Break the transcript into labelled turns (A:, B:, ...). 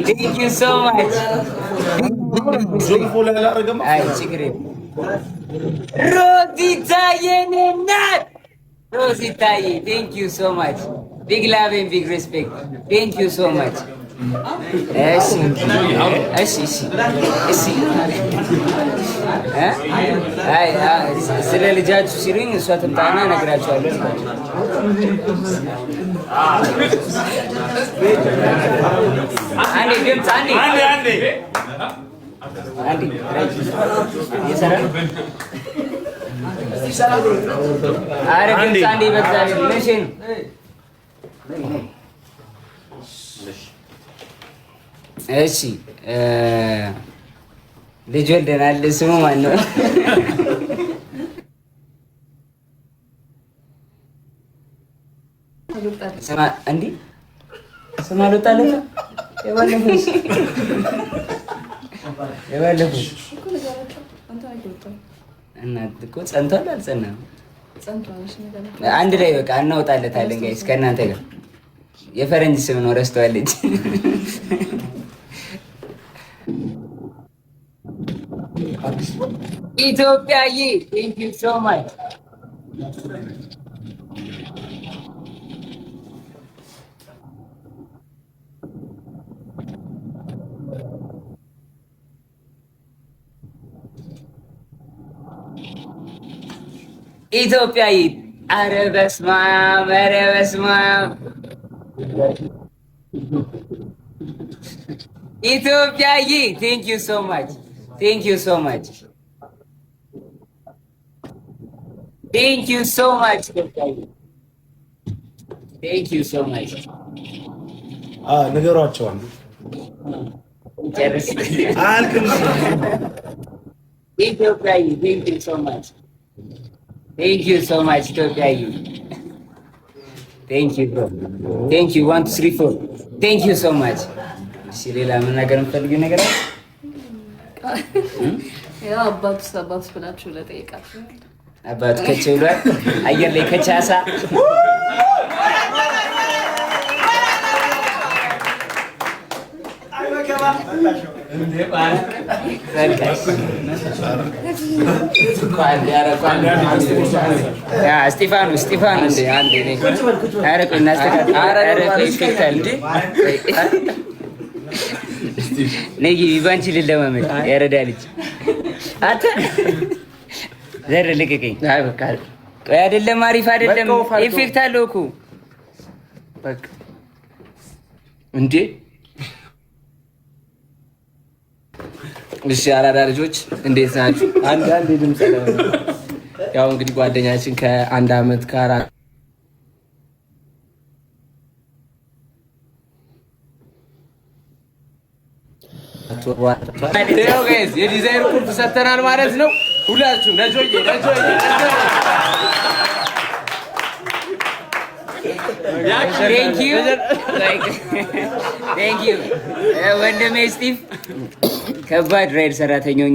A: Thank you so much. Rositaye, thank you so much. Big love and big respect. Thank you so much. ስለ ልጃችሁ ሲሉኝ እሷ ትምጣና እነግራችኋለሁ። አንዴ ድምፅ አንዴ በእግዚአብሔር መቼ ነው? እሺ ልጅ ወልደናል። ስሙ ማን ነው? እንዲህ ስም አልወጣለትም። የባለፈው እናት እኮ ጸንቷል አልጸናም? አንድ ላይ በቃ እናወጣለታለን ጋይስ ከእናንተ ጋር። የፈረንጅ ስም ነው ረስተዋለች። ኢትዮጵያዬ ቴንክ ዩ ሶ ማች። ኢትዮጵያዬ ኧረ በስመ አብ ኧረ በስመ አብ ኢትዮጵያዬ ቴንክ ዩ ሶ ማች ቴንክ ዩ ሶ ማች ቴንክ ዩ ሶ ማች ኢትዮጵያዬ ቴንክ ዩ ሶ ማች።
B: ንገሯቸው
A: ጨርስ ኢትዮጵያዬ ቴንክ ዩ ሶ ማች ቴንክ ዩ ሶ ማች ኢትዮጵያዬ ቴንክ ዩ ብሮ ቴንክ ዩ 1 2 3 4 ቴንክ ዩ ሶ ማች። እሺ ሌላ ምን ነገር የምትፈልጊው ነገር አለ?
C: ያው አባቱስ ብላችሁ ለጠየቃችሁ
A: አባቱ ከች ብሏል። አየር ላይ ከቻሳ እስጢፋኖስ ባንቺ ልለማመድ ያረዳ ልጅ አንተ ዘር ልቀቀኝ። ቆይ አይደለም አሪፍ አይደለም። ኢፌክት አለው እኮ በቃ እንዴ።
D: እሺ አራዳ ልጆች እንዴት ናችሁ? አንድ ድምጽ ያው እንግዲህ ጓደኛችን ከአንድ አመት ከአራት የዲዛይን ቁልፍ ሰጥተናል ማለት ነው። ሁላችሁ ነጆዬ
A: ወንድሜ ስቲቭ ከባድ ራይድ ሰራተኛው